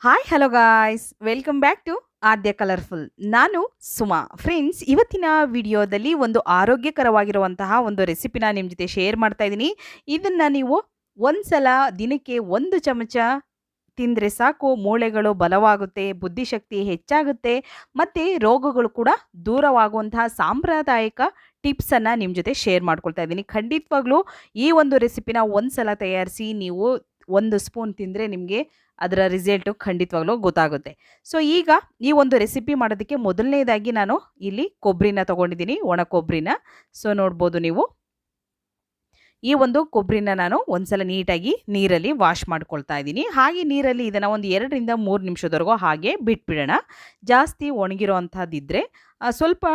Hi hello guys welcome back to Aadya colourful. ನಾನು Suma. Friends, ಇವತ್ತಿನ ವಿಡಿಯೋದಲ್ಲಿ ಒಂದು ಆರೋಗ್ಯಕರವಾಗಿರುವಂತಹ ಒಂದು ರೆಸಿಪಿನ ನಿಮ್ಮ ಜೊತೆ ಶೇರ್ ಮಾಡ್ತಾ ಇದ್ದೀನಿ. ಇದನ್ನು ನೀವು ಒಂದ್ಸಲ ದಿನಕ್ಕೆ 1 ಚಮಚ ತಿಂದರೆ ಸಾಕು, ಮೂಳೆಗಳು ಬಲವಾಗುತ್ತೆ, ಬುದ್ಧಿಶಕ್ತಿ ಹೆಚ್ಚಾಗುತ್ತೆ, ಮತ್ತು ರೋಗಗಳು ಕೂಡ ದೂರವಾಗುವಂತಹ ಸಾಂಪ್ರದಾಯಿಕ ಟಿಪ್ಸನ್ನು ನಿಮ್ಮ ಜೊತೆ ಶೇರ್ ಮಾಡ್ಕೊಳ್ತಾ ಇದ್ದೀನಿ. ಖಂಡಿತವಾಗ್ಲೂ ಈ ಒಂದು ರೆಸಿಪಿನ ಒಂದ್ಸಲ ತಯಾರಿಸಿ ನೀವು 1 ಸ್ಪೂನ್ ತಿಂದರೆ ನಿಮಗೆ ಅದರ ರಿಸಲ್ಟು ಖಂಡಿತವಾಗ್ಲೂ ಗೊತ್ತಾಗುತ್ತೆ. ಸೊ ಈಗ ಈ ಒಂದು ರೆಸಿಪಿ ಮಾಡೋದಕ್ಕೆ ಮೊದಲನೇದಾಗಿ ನಾನು ಇಲ್ಲಿ ಕೊಬ್ಬರಿನ ತೊಗೊಂಡಿದ್ದೀನಿ, ಒಣ ಕೊಬ್ಬರಿನ. ಸೊ ನೋಡ್ಬೋದು ನೀವು, ಈ ಒಂದು ಕೊಬ್ಬರಿನ ನಾನು ಒಂದ್ಸಲ ನೀಟಾಗಿ ನೀರಲ್ಲಿ ವಾಶ್ ಮಾಡ್ಕೊಳ್ತಾ ಇದ್ದೀನಿ. ಹಾಗೆ ನೀರಲ್ಲಿ ಇದನ್ನು ಒಂದು 2 ರಿಂದ 3 ನಿಮಿಷದವರೆಗೂ ಹಾಗೆ ಬಿಟ್ಬಿಡೋಣ. ಜಾಸ್ತಿ ಒಣಗಿರೋ ಅಂಥದ್ದಿದ್ದರೆ ಸ್ವಲ್ಪ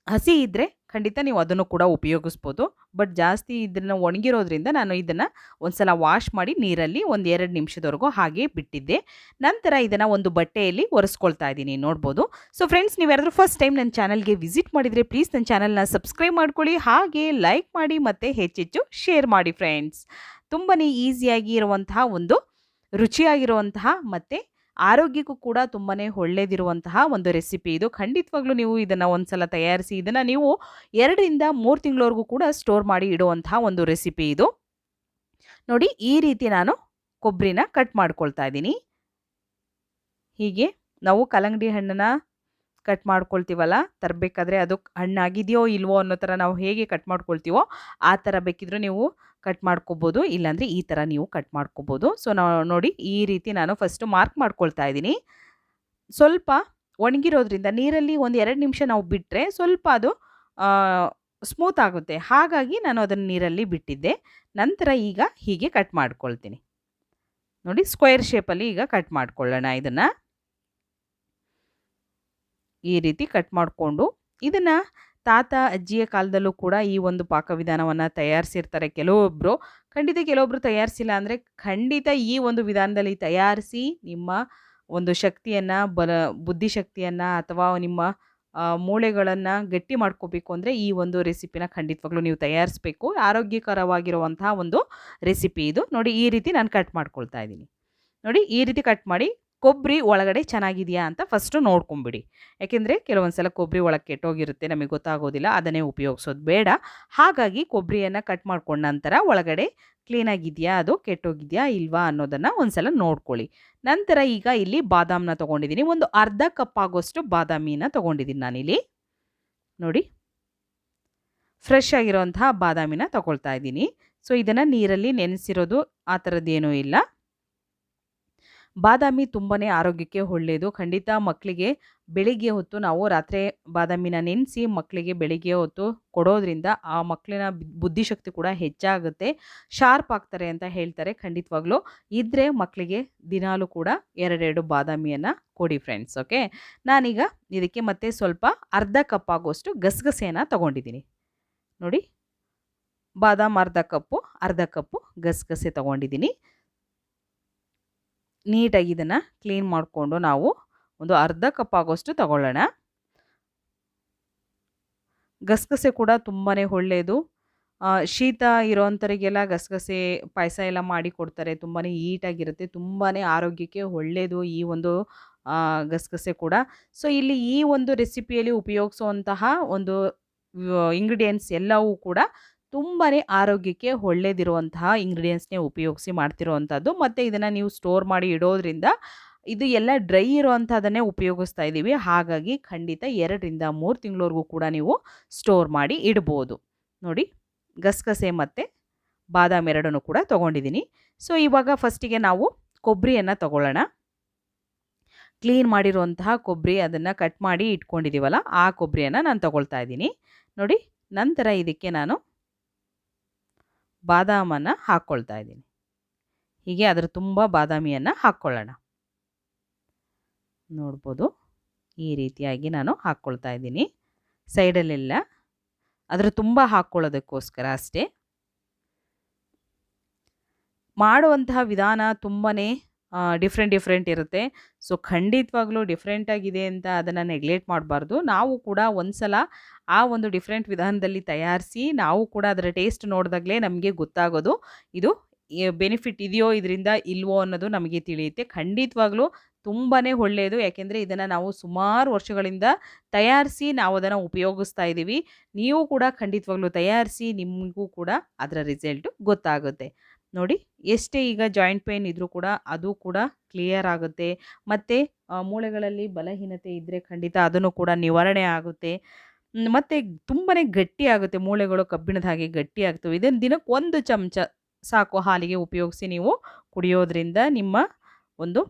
ಹಸಿ ಇದ್ದರೆ ಖಂಡಿತ ನೀವು ಅದನ್ನು ಕೂಡ ಉಪಯೋಗಿಸ್ಬೋದು. ಬಟ್ ಜಾಸ್ತಿ ಇದನ್ನು ಒಣಗಿರೋದ್ರಿಂದ ನಾನು ಇದನ್ನು ಒಂದ್ಸಲ ವಾಶ್ ಮಾಡಿ ನೀರಲ್ಲಿ ಒಂದು 2 ನಿಮಿಷದವರೆಗೂ ಹಾಗೆ ಬಿಟ್ಟಿದ್ದೆ. ನಂತರ ಇದನ್ನು ಒಂದು ಬಟ್ಟೆಯಲ್ಲಿ ಒರೆಸ್ಕೊಳ್ತಾ ಇದ್ದೀನಿ, ನೋಡ್ಬೋದು. ಸೊ ಫ್ರೆಂಡ್ಸ್, ನೀವು ಯಾರಾದರೂ ಫಸ್ಟ್ ಟೈಮ್ ನನ್ನ ಚಾನಲ್ಗೆ ವಿಸಿಟ್ ಮಾಡಿದರೆ ಪ್ಲೀಸ್ ನನ್ನ ಚಾನಲ್ನ ಸಬ್ಸ್ಕ್ರೈಬ್ ಮಾಡ್ಕೊಳ್ಳಿ, ಹಾಗೆ ಲೈಕ್ ಮಾಡಿ ಮತ್ತು ಹೆಚ್ಚೆಚ್ಚು ಶೇರ್ ಮಾಡಿ ಫ್ರೆಂಡ್ಸ್. ತುಂಬಾ ಈಸಿಯಾಗಿ ಇರುವಂತಹ ಒಂದು ರುಚಿಯಾಗಿರುವಂತಹ ಮತ್ತು ಆರೋಗ್ಯಕ್ಕೂ ಕೂಡ ತುಂಬಾ ಒಳ್ಳೆಯದಿರುವಂತಹ ಒಂದು ರೆಸಿಪಿ ಇದು. ಖಂಡಿತವಾಗ್ಲೂ ನೀವು ಇದನ್ನು ಒಂದ್ಸಲ ತಯಾರಿಸಿ ಇದನ್ನು ನೀವು 2 ರಿಂದ 3 ತಿಂಗಳವರೆಗೂ ಕೂಡ ಸ್ಟೋರ್ ಮಾಡಿ ಇಡುವಂತಹ ಒಂದು ರೆಸಿಪಿ ಇದು. ನೋಡಿ, ಈ ರೀತಿ ನಾನು ಕೊಬ್ಬರಿನ ಕಟ್ ಮಾಡ್ಕೊಳ್ತಾ ಇದ್ದೀನಿ. ಹೀಗೆ ನಾವು ಕಲ್ಲಂಗಡಿ ಹಣ್ಣನ್ನು ಕಟ್ ಮಾಡ್ಕೊಳ್ತೀವಲ್ಲ ತರಬೇಕಾದ್ರೆ, ಅದು ಹಣ್ಣಾಗಿದೆಯೋ ಇಲ್ವೋ ಅನ್ನೋ ಥರ ನಾವು ಹೇಗೆ ಕಟ್ ಮಾಡ್ಕೊಳ್ತೀವೋ ಆ ಥರ ಬೇಕಿದ್ರೂ ನೀವು ಕಟ್ ಮಾಡ್ಕೋಬೋದು, ಇಲ್ಲಾಂದರೆ ಈ ಥರ ನೀವು ಕಟ್ ಮಾಡ್ಕೋಬೋದು. ಸೊ ನಾವು ನೋಡಿ, ಈ ರೀತಿ ನಾನು ಫಸ್ಟು ಮಾರ್ಕ್ ಮಾಡ್ಕೊಳ್ತಾ ಇದ್ದೀನಿ. ಸ್ವಲ್ಪ ಒಣಗಿರೋದ್ರಿಂದ ನೀರಲ್ಲಿ ಒಂದು 2 ನಿಮಿಷ ನಾವು ಬಿಟ್ಟರೆ ಸ್ವಲ್ಪ ಅದು ಸ್ಮೂತ್ ಆಗುತ್ತೆ, ಹಾಗಾಗಿ ನಾನು ಅದನ್ನು ನೀರಲ್ಲಿ ಬಿಟ್ಟಿದ್ದೆ. ನಂತರ ಈಗ ಹೀಗೆ ಕಟ್ ಮಾಡ್ಕೊಳ್ತೀನಿ. ನೋಡಿ, ಸ್ಕ್ವೇರ್ ಶೇಪಲ್ಲಿ ಈಗ ಕಟ್ ಮಾಡ್ಕೊಳ್ಳೋಣ. ಇದನ್ನು ಈ ರೀತಿ ಕಟ್ ಮಾಡಿಕೊಂಡು ಇದನ್ನು ತಾತ ಅಜ್ಜಿಯ ಕಾಲದಲ್ಲೂ ಕೂಡ ಈ ಒಂದು ಪಾಕವಿಧಾನವನ್ನು ತಯಾರಿಸಿರ್ತಾರೆ ಕೆಲವೊಬ್ಬರು. ಕೆಲವೊಬ್ಬರು ತಯಾರಿಸಿಲ್ಲ ಅಂದರೆ ಖಂಡಿತ ಈ ಒಂದು ವಿಧಾನದಲ್ಲಿ ತಯಾರಿಸಿ ನಿಮ್ಮ ಒಂದು ಶಕ್ತಿಯನ್ನು ಬುದ್ಧಿಶಕ್ತಿಯನ್ನು ಅಥವಾ ನಿಮ್ಮ ಮೂಳೆಗಳನ್ನು ಗಟ್ಟಿ ಮಾಡ್ಕೋಬೇಕು ಅಂದರೆ ಈ ಒಂದು ರೆಸಿಪಿನ ಖಂಡಿತವಾಗ್ಲೂ ನೀವು ತಯಾರಿಸಬೇಕು. ಆರೋಗ್ಯಕರವಾಗಿರುವಂತಹ ಒಂದು ರೆಸಿಪಿ ಇದು. ನೋಡಿ, ಈ ರೀತಿ ನಾನು ಕಟ್ ಮಾಡ್ಕೊಳ್ತಾ ಇದ್ದೀನಿ. ನೋಡಿ, ಈ ರೀತಿ ಕಟ್ ಮಾಡಿ ಕೊಬ್ಬರಿ ಒಳಗಡೆ ಚೆನ್ನಾಗಿದೆಯಾ ಅಂತ ಫಸ್ಟು ನೋಡ್ಕೊಂಬಿಡಿ. ಯಾಕೆಂದರೆ ಕೆಲವೊಂದು ಸಲ ಕೊಬ್ಬರಿ ಒಳಗೆ ಕೆಟ್ಟೋಗಿರುತ್ತೆ, ನಮಗೆ ಗೊತ್ತಾಗೋದಿಲ್ಲ, ಅದನ್ನೇ ಉಪಯೋಗಿಸೋದು ಬೇಡ. ಹಾಗಾಗಿ ಕೊಬ್ಬರಿಯನ್ನು ಕಟ್ ಮಾಡ್ಕೊಂಡ ನಂತರ ಒಳಗಡೆ ಕ್ಲೀನಾಗಿದೆಯಾ, ಅದು ಕೆಟ್ಟೋಗಿದೆಯಾ ಇಲ್ವಾ ಅನ್ನೋದನ್ನು ಒಂದು ಸಲ ನೋಡ್ಕೊಳ್ಳಿ. ನಂತರ ಈಗ ಇಲ್ಲಿ ಬಾದಾಮನ್ನ ತೊಗೊಂಡಿದ್ದೀನಿ, ಒಂದು ಅರ್ಧ ಕಪ್ ಆಗೋಷ್ಟು ಬಾದಾಮಿನ ತೊಗೊಂಡಿದ್ದೀನಿ ನಾನಿಲ್ಲಿ. ನೋಡಿ, ಫ್ರೆಶ್ ಆಗಿರೋಂತಹ ಬಾದಾಮಿನ ತೊಗೊಳ್ತಾ ಇದ್ದೀನಿ. ಸೊ ಇದನ್ನು ನೀರಲ್ಲಿ ನೆನೆಸಿರೋದು ಆ ಥರದ್ದೇನೂ ಇಲ್ಲ. ಬಾದಾಮಿ ತುಂಬಾ ಆರೋಗ್ಯಕ್ಕೆ ಒಳ್ಳೆಯದು. ಖಂಡಿತ ಮಕ್ಕಳಿಗೆ ಬೆಳಿಗ್ಗೆ ಹೊತ್ತು ನಾವು ರಾತ್ರಿ ಬಾದಾಮಿನ ನೆನೆಸಿ ಮಕ್ಕಳಿಗೆ ಬೆಳಿಗ್ಗೆ ಹೊತ್ತು ಕೊಡೋದ್ರಿಂದ ಆ ಮಕ್ಕಳಿನ ಬುದ್ಧಿಶಕ್ತಿ ಕೂಡ ಹೆಚ್ಚಾಗುತ್ತೆ, ಶಾರ್ಪ್ ಆಗ್ತಾರೆ ಅಂತ ಹೇಳ್ತಾರೆ. ಖಂಡಿತವಾಗ್ಲೂ ಇದ್ದರೆ ಮಕ್ಕಳಿಗೆ ದಿನಾಲೂ ಕೂಡ 2 ಬಾದಾಮಿಯನ್ನು ಕೊಡಿ ಫ್ರೆಂಡ್ಸ್. ಓಕೆ, ನಾನೀಗ ಇದಕ್ಕೆ ಮತ್ತೆ ಸ್ವಲ್ಪ ಅರ್ಧ ಕಪ್ ಆಗೋಷ್ಟು ಗಸಗಸೆಯನ್ನು ತೊಗೊಂಡಿದ್ದೀನಿ. ನೋಡಿ, ಬಾದಾಮ್ ಅರ್ಧ ಕಪ್ಪು ಗಸಗಸೆ ತೊಗೊಂಡಿದ್ದೀನಿ. ನೀಟಾಗಿ ಇದನ್ನು ಕ್ಲೀನ್ ಮಾಡಿಕೊಂಡು ನಾವು ಒಂದು ಅರ್ಧ ಕಪ್ ಆಗೋಷ್ಟು ತಗೊಳ್ಳೋಣ. ಗಸಗಸೆ ಕೂಡ ತುಂಬಾ ಒಳ್ಳೆಯದು. ಶೀತ ಇರೋವಂಥರಿಗೆಲ್ಲ ಗಸಗಸೆ ಪಾಯಸ ಎಲ್ಲ ಮಾಡಿ ಕೊಡ್ತಾರೆ, ತುಂಬಾ ಈಟಾಗಿರುತ್ತೆ, ತುಂಬಾ ಆರೋಗ್ಯಕ್ಕೆ ಒಳ್ಳೆಯದು ಈ ಒಂದು ಗಸಗಸೆ ಕೂಡ. ಸೊ ಇಲ್ಲಿ ಈ ಒಂದು ರೆಸಿಪಿಯಲ್ಲಿ ಉಪಯೋಗಿಸುವಂತಹ ಒಂದು ಇಂಗ್ರೀಡಿಯೆಂಟ್ಸ್ ಎಲ್ಲವೂ ಕೂಡ ತುಂಬಾ ಆರೋಗ್ಯಕ್ಕೆ ಒಳ್ಳೆಯದಿರುವಂತಹ ಇಂಗ್ರೀಡಿಯೆಂಟ್ಸ್ನೇ ಉಪಯೋಗಿಸಿ ಮಾಡ್ತಿರೋವಂಥದ್ದು. ಮತ್ತು ಇದನ್ನು ನೀವು ಸ್ಟೋರ್ ಮಾಡಿ ಇಡೋದ್ರಿಂದ ಇದು ಎಲ್ಲ ಡ್ರೈ ಇರೋವಂಥದ್ದನ್ನೇ ಉಪಯೋಗಿಸ್ತಾ ಇದ್ದೀವಿ. ಹಾಗಾಗಿ ಖಂಡಿತ 2 ರಿಂದ 3 ತಿಂಗಳವರೆಗೂ ಕೂಡ ನೀವು ಸ್ಟೋರ್ ಮಾಡಿ ಇಡ್ಬೋದು. ನೋಡಿ, ಗಸಗಸೆ ಮತ್ತು ಬಾದಾಮಿ ಎರಡನ್ನೂ ಕೂಡ ತೊಗೊಂಡಿದ್ದೀನಿ. ಸೊ ಇವಾಗ ಫಸ್ಟಿಗೆ ನಾವು ಕೊಬ್ಬರಿಯನ್ನು ತೊಗೊಳ್ಳೋಣ. ಕ್ಲೀನ್ ಮಾಡಿರುವಂತಹ ಕೊಬ್ಬರಿ, ಅದನ್ನು ಕಟ್ ಮಾಡಿ ಇಟ್ಕೊಂಡಿದ್ದೀವಲ್ಲ ಆ ಕೊಬ್ಬರಿಯನ್ನು ನಾನು ತೊಗೊಳ್ತಾ ಇದ್ದೀನಿ. ನೋಡಿ, ನಂತರ ಇದಕ್ಕೆ ನಾನು ಬಾದಾಮನ್ನು ಹಾಕ್ಕೊಳ್ತಾ ಇದ್ದೀನಿ. ಹೀಗೆ ಅದರ ತುಂಬ ಬಾದಾಮಿಯನ್ನು ಹಾಕ್ಕೊಳ್ಳೋಣ. ನೋಡ್ಬೋದು, ಈ ರೀತಿಯಾಗಿ ನಾನು ಹಾಕ್ಕೊಳ್ತಾ ಇದ್ದೀನಿ ಸೈಡಲ್ಲೆಲ್ಲ, ಅದರ ತುಂಬ ಹಾಕ್ಕೊಳ್ಳೋದಕ್ಕೋಸ್ಕರ ಅಷ್ಟೇ. ಮಾಡುವಂತಹ ವಿಧಾನ ತುಂಬಾ ಡಿಫ್ರೆಂಟ್ ಇರುತ್ತೆ. ಸೊ ಖಂಡಿತವಾಗ್ಲೂ ಡಿಫ್ರೆಂಟಾಗಿದೆ ಅಂತ ಅದನ್ನು ನೆಗ್ಲೆಕ್ಟ್ ಮಾಡಬಾರ್ದು. ನಾವು ಕೂಡ ಒಂದ್ಸಲ ಆ ಒಂದು ಡಿಫ್ರೆಂಟ್ ವಿಧಾನದಲ್ಲಿ ತಯಾರಿಸಿ ನಾವು ಕೂಡ ಅದರ ಟೇಸ್ಟ್ ನೋಡಿದಾಗಲೇ ನಮಗೆ ಗೊತ್ತಾಗೋದು ಇದು ಬೆನಿಫಿಟ್ ಇದೆಯೋ ಇದರಿಂದ ಇಲ್ವೋ ಅನ್ನೋದು ನಮಗೆ ತಿಳಿಯುತ್ತೆ. ಖಂಡಿತವಾಗ್ಲೂ ತುಂಬಾ ಒಳ್ಳೆಯದು. ಯಾಕೆಂದರೆ ಇದನ್ನು ನಾವು ಸುಮಾರು ವರ್ಷಗಳಿಂದ ತಯಾರಿಸಿ ನಾವು ಅದನ್ನು ಉಪಯೋಗಿಸ್ತಾ ಇದ್ದೀವಿ. ನೀವು ಕೂಡ ಖಂಡಿತವಾಗ್ಲೂ ತಯಾರಿಸಿ, ನಿಮಗೂ ಕೂಡ ಅದರ ರಿಸಲ್ಟು ಗೊತ್ತಾಗುತ್ತೆ. ನೋಡಿ, ಎಷ್ಟೇ ಈಗ ಜಾಯಿಂಟ್ ಪೇನ್ ಇದ್ದರೂ ಕೂಡ ಅದು ಕೂಡ ಕ್ಲಿಯರ್ ಆಗುತ್ತೆ. ಮತ್ತು ಮೂಳೆಗಳಲ್ಲಿ ಬಲಹೀನತೆ ಇದ್ದರೆ ಖಂಡಿತ ಅದನ್ನು ಕೂಡ ನಿವಾರಣೆ ಆಗುತ್ತೆ. ಮತ್ತು ತುಂಬಾ ಗಟ್ಟಿಯಾಗುತ್ತೆ, ಮೂಳೆಗಳು ಕಬ್ಬಿಣದ ಹಾಗೆ ಗಟ್ಟಿಯಾಗ್ತವೆ. ಇದನ್ನು ದಿನಕ್ಕೆ 1 ಚಮಚ ಸಾಕು ಹಾಲಿಗೆ ಉಪಯೋಗಿಸಿ ನೀವು ಕುಡಿಯೋದ್ರಿಂದ ನಿಮ್ಮ ಒಂದು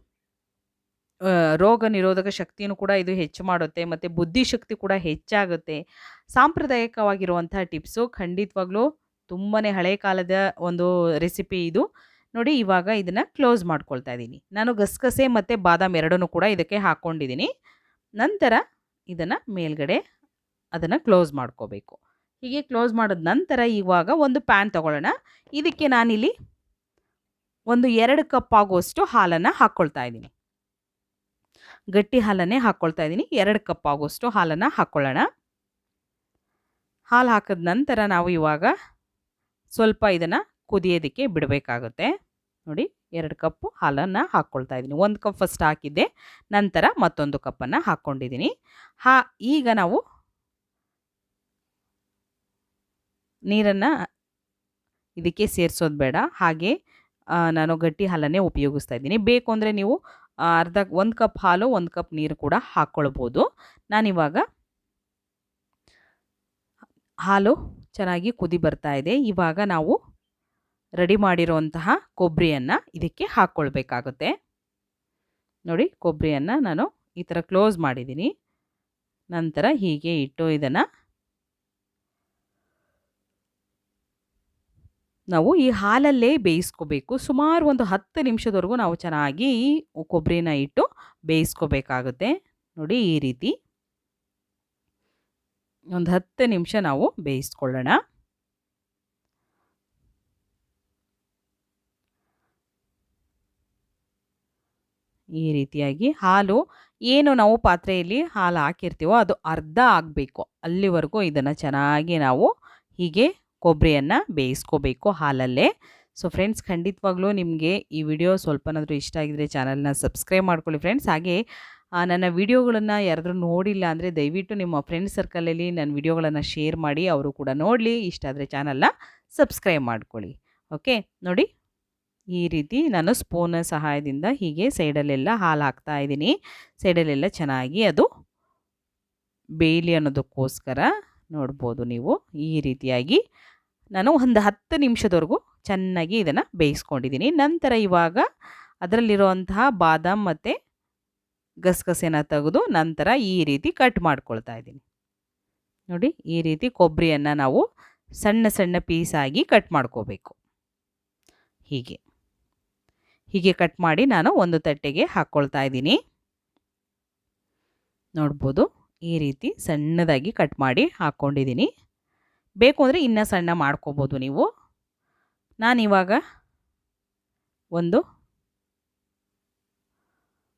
ರೋಗ ನಿರೋಧಕ ಶಕ್ತಿಯನ್ನು ಕೂಡ ಇದು ಹೆಚ್ಚು ಮಾಡುತ್ತೆ. ಮತ್ತು ಬುದ್ಧಿಶಕ್ತಿ ಕೂಡ ಹೆಚ್ಚಾಗುತ್ತೆ. ಸಾಂಪ್ರದಾಯಿಕವಾಗಿರುವಂಥ ಟಿಪ್ಸು, ಖಂಡಿತವಾಗ್ಲೂ ತುಂಬಾ ಹಳೆಯ ಕಾಲದ ಒಂದು ರೆಸಿಪಿ ಇದು. ನೋಡಿ, ಇವಾಗ ಇದನ್ನು ಕ್ಲೋಸ್ ಮಾಡ್ಕೊಳ್ತಾ ಇದ್ದೀನಿ. ನಾನು ಗಸಗಸೆ ಮತ್ತು ಬಾದಾಮ್ ಎರಡನ್ನೂ ಕೂಡ ಇದಕ್ಕೆ ಹಾಕ್ಕೊಂಡಿದ್ದೀನಿ. ನಂತರ ಇದನ್ನು ಮೇಲ್ಗಡೆ ಅದನ್ನು ಕ್ಲೋಸ್ ಮಾಡ್ಕೋಬೇಕು. ಹೀಗೆ ಕ್ಲೋಸ್ ಮಾಡಿದ ನಂತರ ಇವಾಗ ಒಂದು ಪ್ಯಾನ್ ತಗೊಳ್ಳೋಣ. ಇದಕ್ಕೆ ನಾನಿಲ್ಲಿ ಒಂದು 2 ಕಪ್ ಆಗುವಷ್ಟು ಹಾಲನ್ನು ಹಾಕ್ಕೊಳ್ತಾ ಇದ್ದೀನಿ. ಗಟ್ಟಿ ಹಾಲನ್ನೇ ಹಾಕ್ಕೊಳ್ತಾ ಇದ್ದೀನಿ. 2 ಕಪ್ ಆಗುವಷ್ಟು ಹಾಲನ್ನು ಹಾಕ್ಕೊಳ್ಳೋಣ. ಹಾಲು ಹಾಕಿದ ನಂತರ ನಾವು ಇವಾಗ ಸ್ವಲ್ಪ ಇದನ್ನು ಕುದಿಯೋದಕ್ಕೆ ಬಿಡಬೇಕಾಗುತ್ತೆ. ನೋಡಿ, 2 ಕಪ್ಪು ಹಾಲನ್ನು ಹಾಕ್ಕೊಳ್ತಾ ಇದ್ದೀನಿ. 1 ಕಪ್ ಫಸ್ಟ್ ಹಾಕಿದ್ದೆ, ನಂತರ ಮತ್ತೊಂದು ಕಪ್ಪನ್ನು ಹಾಕ್ಕೊಂಡಿದ್ದೀನಿ. ಈಗ ನಾವು ನೀರನ್ನು ಇದಕ್ಕೆ ಸೇರಿಸೋದು ಬೇಡ. ಹಾಗೆ ನಾನು ಗಟ್ಟಿ ಹಾಲನ್ನೇ ಉಪಯೋಗಿಸ್ತಾ ಇದ್ದೀನಿ. ಬೇಕು ಅಂದರೆ ನೀವು 1 ಕಪ್ ಹಾಲು 1 ಕಪ್ ನೀರು ಕೂಡ ಹಾಕ್ಕೊಳ್ಬೋದು. ನಾನಿವಾಗ ಹಾಲು ಚೆನ್ನಾಗಿ ಕುದಿ ಬರ್ತಾ ಇದೆ. ಇವಾಗ ನಾವು ರೆಡಿ ಮಾಡಿರುವಂತಹ ಕೊಬ್ಬರಿಯನ್ನು ಇದಕ್ಕೆ ಹಾಕ್ಕೊಳ್ಬೇಕಾಗುತ್ತೆ. ನೋಡಿ, ಕೊಬ್ಬರಿಯನ್ನು ನಾನು ಈ ಥರ ಕ್ಲೋಸ್ ಮಾಡಿದ್ದೀನಿ. ನಂತರ ಹೀಗೆ ಇಟ್ಟು ಇದನ್ನು ನಾವು ಈ ಹಾಲಲ್ಲೇ ಬೇಯಿಸ್ಕೋಬೇಕು. ಸುಮಾರು ಒಂದು 10 ನಿಮಿಷದವರೆಗೂ ನಾವು ಚೆನ್ನಾಗಿ ಈ ಕೊಬ್ಬರಿನ ಇಟ್ಟು ಬೇಯಿಸ್ಕೋಬೇಕಾಗುತ್ತೆ. ನೋಡಿ, ಈ ರೀತಿ ಒಂದು 10 ನಿಮಿಷ ನಾವು ಬೇಯಿಸ್ಕೊಳ್ಳೋಣ. ಈ ರೀತಿಯಾಗಿ ಹಾಲು ಏನು ನಾವು ಪಾತ್ರೆಯಲ್ಲಿ ಹಾಲು ಹಾಕಿರ್ತೀವೋ ಅದು ಅರ್ಧ ಆಗಬೇಕು. ಅಲ್ಲಿವರೆಗೂ ಇದನ್ನು ಚೆನ್ನಾಗಿ ನಾವು ಹೀಗೆ ಕೊಬ್ಬರಿಯನ್ನು ಬೇಯಿಸ್ಕೋಬೇಕು ಹಾಲಲ್ಲೇ. ಸೊ ಫ್ರೆಂಡ್ಸ್, ಖಂಡಿತವಾಗ್ಲೂ ನಿಮಗೆ ಈ ವಿಡಿಯೋ ಸ್ವಲ್ಪನಾದರೂ ಇಷ್ಟ ಆಗಿದರೆ ಚಾನಲ್ನ ಸಬ್ಸ್ಕ್ರೈಬ್ ಮಾಡ್ಕೊಳ್ಳಿ ಫ್ರೆಂಡ್ಸ್. ಹಾಗೆ ನನ್ನ ವಿಡಿಯೋಗಳನ್ನು ಯಾರಾದರೂ ನೋಡಿಲ್ಲ ಅಂದರೆ ದಯವಿಟ್ಟು ನಿಮ್ಮ ಫ್ರೆಂಡ್ಸ್ ಸರ್ಕಲಲ್ಲಿ ನನ್ನ ವಿಡಿಯೋಗಳನ್ನು ಶೇರ್ ಮಾಡಿ, ಅವರು ಕೂಡ ನೋಡಲಿ. ಇಷ್ಟ ಆದರೆ ಚಾನಲ್ನ ಸಬ್ಸ್ಕ್ರೈಬ್ ಮಾಡ್ಕೊಳ್ಳಿ. ಓಕೆ, ನೋಡಿ, ಈ ರೀತಿ ನಾನು ಸ್ಪೂನ್ ಸಹಾಯದಿಂದ ಹೀಗೆ ಸೈಡಲ್ಲೆಲ್ಲ ಹಾಲು ಹಾಕ್ತಾ ಇದ್ದೀನಿ. ಸೈಡಲ್ಲೆಲ್ಲ ಚೆನ್ನಾಗಿ ಅದು ಬೇಯಲಿ ಅನ್ನೋದಕ್ಕೋಸ್ಕರ ನೋಡ್ಬೋದು ನೀವು. ಈ ರೀತಿಯಾಗಿ ನಾನು ಒಂದು 10 ನಿಮಿಷದವರೆಗೂ ಚೆನ್ನಾಗಿ ಇದನ್ನು ಬೇಯಿಸ್ಕೊಂಡಿದ್ದೀನಿ. ನಂತರ ಇವಾಗ ಅದರಲ್ಲಿರುವಂತಹ ಬಾದಾಮ್ ಮತ್ತು ಗಸಗಸೆನ ತೆಗೆದು ನಂತರ ಈ ರೀತಿ ಕಟ್ ಮಾಡ್ಕೊಳ್ತಾ ಇದ್ದೀನಿ. ನೋಡಿ, ಈ ರೀತಿ ಕೊಬ್ಬರಿಯನ್ನು ನಾವು ಸಣ್ಣ ಸಣ್ಣ ಪೀಸಾಗಿ ಕಟ್ ಮಾಡ್ಕೋಬೇಕು. ಹೀಗೆ ಕಟ್ ಮಾಡಿ ನಾನು ಒಂದು ತಟ್ಟೆಗೆ ಹಾಕ್ಕೊಳ್ತಾ ಇದ್ದೀನಿ. ನೋಡ್ಬೋದು, ಈ ರೀತಿ ಸಣ್ಣದಾಗಿ ಕಟ್ ಮಾಡಿ ಹಾಕ್ಕೊಂಡಿದ್ದೀನಿ. ಬೇಕು ಅಂದರೆ ಇನ್ನೂ ಸಣ್ಣ ಮಾಡ್ಕೋಬೋದು ನೀವು. ನಾನಿವಾಗ ಒಂದು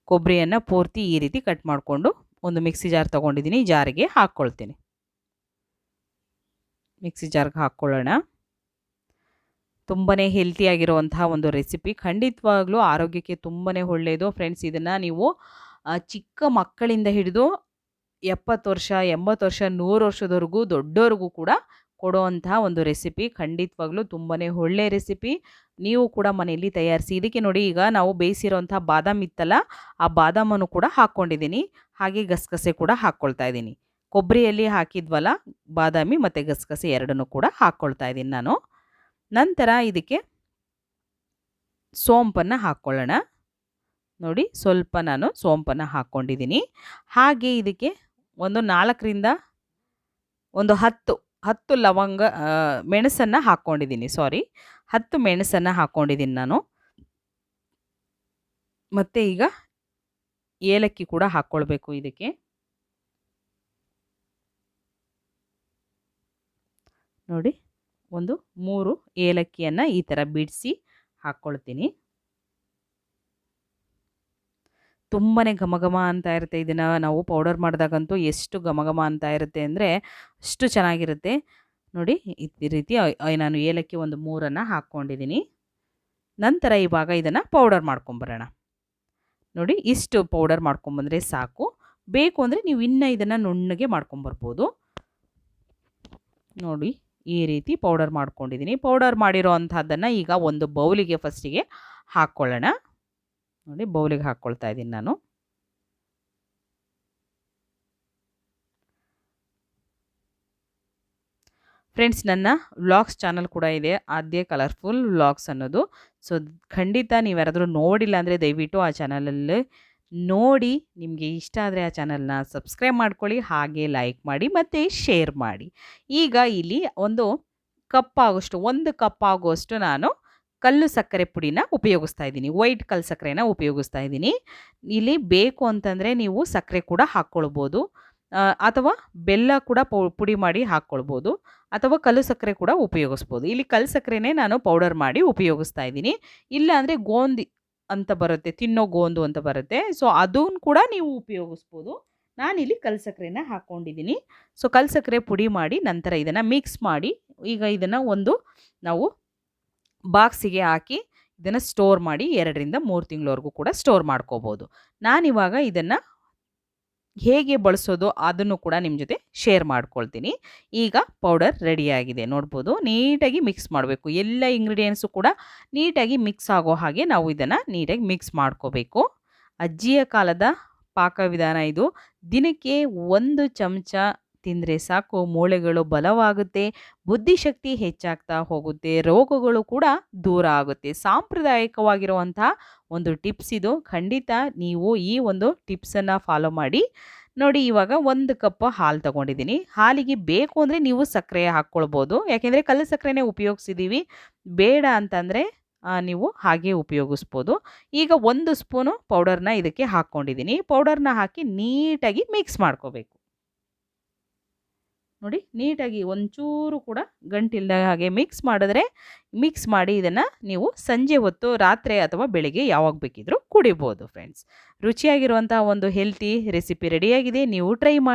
ಕೊಬ್ಬರಿಯನ್ನು ಪೂರ್ತಿ ಈ ರೀತಿ ಕಟ್ ಮಾಡಿಕೊಂಡು ಒಂದು ಮಿಕ್ಸಿ ಜಾರ್ ತೊಗೊಂಡಿದ್ದೀನಿ. ಜಾರಿಗೆ ಹಾಕ್ಕೊಳ್ತೀನಿ. ಮಿಕ್ಸಿ ಜಾರ್ಗೆ ಹಾಕ್ಕೊಳ್ಳೋಣ. ತುಂಬಾ ಹೆಲ್ತಿಯಾಗಿರುವಂತಹ ಒಂದು ರೆಸಿಪಿ, ಖಂಡಿತವಾಗ್ಲೂ ಆರೋಗ್ಯಕ್ಕೆ ತುಂಬಾ ಒಳ್ಳೆಯದು ಫ್ರೆಂಡ್ಸ್. ಇದನ್ನು ನೀವು ಚಿಕ್ಕ ಮಕ್ಕಳಿಂದ ಹಿಡಿದು 70 ವರ್ಷ 80 ವರ್ಷ 100 ವರ್ಷದವರೆಗೂ ದೊಡ್ಡವ್ರಿಗೂ ಕೂಡ ಕೊಡುವಂತಹ ಒಂದು ರೆಸಿಪಿ. ಖಂಡಿತವಾಗ್ಲೂ ತುಂಬಾ ಒಳ್ಳೆಯ ರೆಸಿಪಿ. ನೀವು ಕೂಡ ಮನೆಯಲ್ಲಿ ತಯಾರಿಸಿ. ಇದಕ್ಕೆ ನೋಡಿ, ಈಗ ನಾವು ಬೇಯಿಸಿರೋಂಥ ಬಾದಾಮ್ ಇತ್ತಲ್ಲ, ಆ ಬಾದಾಮನ್ನು ಕೂಡ ಹಾಕ್ಕೊಂಡಿದ್ದೀನಿ. ಹಾಗೆ ಗಸಗಸೆ ಕೂಡ ಹಾಕ್ಕೊಳ್ತಾ ಇದ್ದೀನಿ. ಕೊಬ್ಬರಿಯಲ್ಲಿ ಹಾಕಿದ್ವಲ್ಲ, ಬಾದಾಮಿ ಮತ್ತು ಗಸಗಸೆ ಎರಡನ್ನೂ ಕೂಡ ಹಾಕ್ಕೊಳ್ತಾ ಇದ್ದೀನಿ ನಾನು. ನಂತರ ಇದಕ್ಕೆ ಸೋಂಪನ್ನು ಹಾಕ್ಕೊಳ್ಳೋಣ. ನೋಡಿ, ಸ್ವಲ್ಪ ನಾನು ಸೋಂಪನ್ನು ಹಾಕ್ಕೊಂಡಿದ್ದೀನಿ. ಹಾಗೆ ಇದಕ್ಕೆ ಒಂದು 4ರಿಂದ ಒಂದು 10 ಲವಂಗ ಮೆಣಸನ್ನು ಹಾಕ್ಕೊಂಡಿದ್ದೀನಿ. 10 ಮೆಣಸನ್ನು ಹಾಕ್ಕೊಂಡಿದ್ದೀನಿ ನಾನು. ಮತ್ತು ಈಗ ಏಲಕ್ಕಿ ಕೂಡ ಹಾಕ್ಕೊಳ್ಬೇಕು ಇದಕ್ಕೆ. ನೋಡಿ, ಒಂದು 3 ಏಲಕ್ಕಿಯನ್ನು ಈ ಥರ ಬಿಡಿಸಿ ಹಾಕ್ಕೊಳ್ತೀನಿ. ತುಂಬಾ ಘಮ ಅಂತ ಇರುತ್ತೆ. ಇದನ್ನು ನಾವು ಪೌಡರ್ ಮಾಡಿದಾಗಂತೂ ಎಷ್ಟು ಘಮ ಅಂತ ಇರುತ್ತೆ ಅಂದರೆ ಅಷ್ಟು ಚೆನ್ನಾಗಿರುತ್ತೆ. ನೋಡಿ, ಈ ರೀತಿ ನಾನು ಏಲಕ್ಕಿ ಒಂದು 3 ಹಾಕ್ಕೊಂಡಿದ್ದೀನಿ. ನಂತರ ಇವಾಗ ಇದನ್ನು ಪೌಡರ್ ಮಾಡ್ಕೊಂಬರೋಣ. ನೋಡಿ ಇಷ್ಟು ಪೌಡರ್ ಮಾಡ್ಕೊಂಬಂದರೆ ಸಾಕು. ಬೇಕು ಅಂದರೆ ನೀವು ಇನ್ನೂ ಇದನ್ನು ನುಣ್ಣಗೆ ಮಾಡ್ಕೊಂಬರ್ಬೋದು. ನೋಡಿ ಈ ರೀತಿ ಪೌಡರ್ ಮಾಡ್ಕೊಂಡಿದ್ದೀನಿ. ಪೌಡರ್ ಮಾಡಿರೋ ಅಂಥದ್ದನ್ನು ಈಗ ಒಂದು ಬೌಲಿಗೆ ಫಸ್ಟಿಗೆ ಹಾಕ್ಕೊಳ್ಳೋಣ. ನೋಡಿ ಬೌಲಿಗೆ ಹಾಕ್ಕೊಳ್ತಾ ಇದ್ದೀನಿ ನಾನು. ಫ್ರೆಂಡ್ಸ್, ನನ್ನ ವ್ಲಾಗ್ಸ್ ಚಾನಲ್ ಕೂಡ ಇದೆ, ಆದ್ಯ ಕಲರ್ಫುಲ್ ವ್ಲಾಗ್ಸ್ ಅನ್ನೋದು. ಸೊ ಖಂಡಿತ ನೀವ್ಯಾರಾದರೂ ನೋಡಿಲ್ಲ ಅಂದರೆ ದಯವಿಟ್ಟು ಆ ಚಾನಲಲ್ಲಿ ನೋಡಿ, ನಿಮಗೆ ಇಷ್ಟ ಆದರೆ ಆ ಚಾನಲ್ನ ಸಬ್ಸ್ಕ್ರೈಬ್ ಮಾಡ್ಕೊಳ್ಳಿ, ಹಾಗೆ ಲೈಕ್ ಮಾಡಿ ಮತ್ತು ಶೇರ್ ಮಾಡಿ. ಈಗ ಇಲ್ಲಿ ಒಂದು ಕಪ್ ಆಗುವಷ್ಟು ನಾನು ಕಲ್ಲು ಸಕ್ಕರೆ ಪುಡಿನ ಉಪಯೋಗಿಸ್ತಾ ಇದ್ದೀನಿ. ವೈಟ್ ಕಲ್ಲು ಸಕ್ಕರೆನ ಉಪಯೋಗಿಸ್ತಾ ಇದ್ದೀನಿ. ಇಲ್ಲಿ ಬೇಕು ಅಂತಂದರೆ ನೀವು ಸಕ್ಕರೆ ಕೂಡ ಹಾಕ್ಕೊಳ್ಬೋದು, ಅಥವಾ ಬೆಲ್ಲ ಕೂಡ ಪುಡಿ ಮಾಡಿ ಹಾಕ್ಕೊಳ್ಬೋದು, ಅಥವಾ ಕಲ್ಲು ಸಕ್ಕರೆ ಕೂಡ ಉಪಯೋಗಿಸ್ಬೋದು. ಇಲ್ಲಿ ಕಲ್ಲು ಸಕ್ಕರೆನೇ ನಾನು ಪೌಡರ್ ಮಾಡಿ ಉಪಯೋಗಿಸ್ತಾ ಇದ್ದೀನಿ. ಇಲ್ಲ ಅಂದರೆ ಗೋಂದಿ ಅಂತ ಬರುತ್ತೆ, ತಿನ್ನೋ ಗೋಂದು ಅಂತ ಬರುತ್ತೆ. ಸೊ ಅದನ್ನು ಕೂಡ ನೀವು ಉಪಯೋಗಿಸ್ಬೋದು. ನಾನಿಲ್ಲಿ ಕಲ್ಲು ಸಕ್ಕರೆನ ಹಾಕ್ಕೊಂಡಿದ್ದೀನಿ. ಸೊ ಕಲ್ಲು ಸಕ್ಕರೆ ಪುಡಿ ಮಾಡಿ ನಂತರ ಇದನ್ನು ಮಿಕ್ಸ್ ಮಾಡಿ ಈಗ ಇದನ್ನು ಒಂದು ನಾವು ಬಾಕ್ಸಿಗೆ ಹಾಕಿ ಇದನ್ನು ಸ್ಟೋರ್ ಮಾಡಿ 2ರಿಂದ 3 ತಿಂಗಳವರೆಗೂ ಕೂಡ ಸ್ಟೋರ್ ಮಾಡ್ಕೋಬೋದು. ನಾನಿವಾಗ ಇದನ್ನು ಹೇಗೆ ಬಳಸೋದು ಅದನ್ನು ಕೂಡ ನಿಮ್ಮ ಜೊತೆ ಶೇರ್ ಮಾಡ್ಕೊಳ್ತೀನಿ. ಈಗ ಪೌಡರ್ ರೆಡಿಯಾಗಿದೆ ನೋಡ್ಬೋದು. ನೀಟಾಗಿ ಮಿಕ್ಸ್ ಮಾಡಬೇಕು. ಎಲ್ಲ ಇಂಗ್ರೀಡಿಯೆಂಟ್ಸು ಕೂಡ ನೀಟಾಗಿ ಮಿಕ್ಸ್ ಆಗೋ ಹಾಗೆ ನಾವು ಇದನ್ನು ನೀಟಾಗಿ ಮಿಕ್ಸ್ ಮಾಡ್ಕೋಬೇಕು. ಅಜ್ಜಿಯ ಕಾಲದ ಪಾಕವಿಧಾನ ಇದು. ದಿನಕ್ಕೆ 1 ಚಮಚ ತಿಂದರೆ ಸಾಕು, ಮೂಳೆಗಳು ಬಲವಾಗುತ್ತೆ, ಬುದ್ಧಿಶಕ್ತಿ ಹೆಚ್ಚಾಗ್ತಾ ಹೋಗುತ್ತೆ, ರೋಗಗಳು ಕೂಡ ದೂರ ಆಗುತ್ತೆ. ಸಾಂಪ್ರದಾಯಿಕವಾಗಿರುವಂತಹ ಒಂದು ಟಿಪ್ಸ್ ಇದು. ಖಂಡಿತ ನೀವು ಈ ಒಂದು ಟಿಪ್ಸನ್ನು ಫಾಲೋ ಮಾಡಿ ನೋಡಿ. ಇವಾಗ 1 ಕಪ್ ಹಾಲು ತೊಗೊಂಡಿದ್ದೀನಿ. ಹಾಲಿಗೆ ಬೇಕು ಅಂದರೆ ನೀವು ಸಕ್ಕರೆ ಹಾಕ್ಕೊಳ್ಬೋದು, ಯಾಕೆಂದರೆ ಕಲ್ಲು ಸಕ್ಕರೆನೇ ಉಪಯೋಗಿಸಿದ್ದೀವಿ. ಬೇಡ ಅಂತಂದರೆ ನೀವು ಹಾಗೆ ಉಪಯೋಗಿಸ್ಬೋದು. ಈಗ 1 ಸ್ಪೂನು ಪೌಡರ್ನ ಇದಕ್ಕೆ ಹಾಕ್ಕೊಂಡಿದ್ದೀನಿ. ಪೌಡರ್ನ ಹಾಕಿ ನೀಟಾಗಿ ಮಿಕ್ಸ್ ಮಾಡ್ಕೋಬೇಕು. ನೋಡಿ ನೀಟಾಗಿ ಒಂಚೂರು ಕೂಡ ಗಂಟಿಲ್ಲದ ಹಾಗೆ ಮಿಕ್ಸ್ ಮಾಡಿ ಇದನ್ನು ನೀವು ಸಂಜೆ ಹೊತ್ತು, ರಾತ್ರಿ ಅಥವಾ ಬೆಳಿಗ್ಗೆ ಯಾವಾಗ ಬೇಕಿದ್ರೂ ಕುಡಿಬೋದು. ಫ್ರೆಂಡ್ಸ್, ರುಚಿಯಾಗಿರುವಂಥ ಒಂದು ಹೆಲ್ತಿ ರೆಸಿಪಿ ರೆಡಿಯಾಗಿದೆ. ನೀವು ಟ್ರೈ ಮಾಡಿ.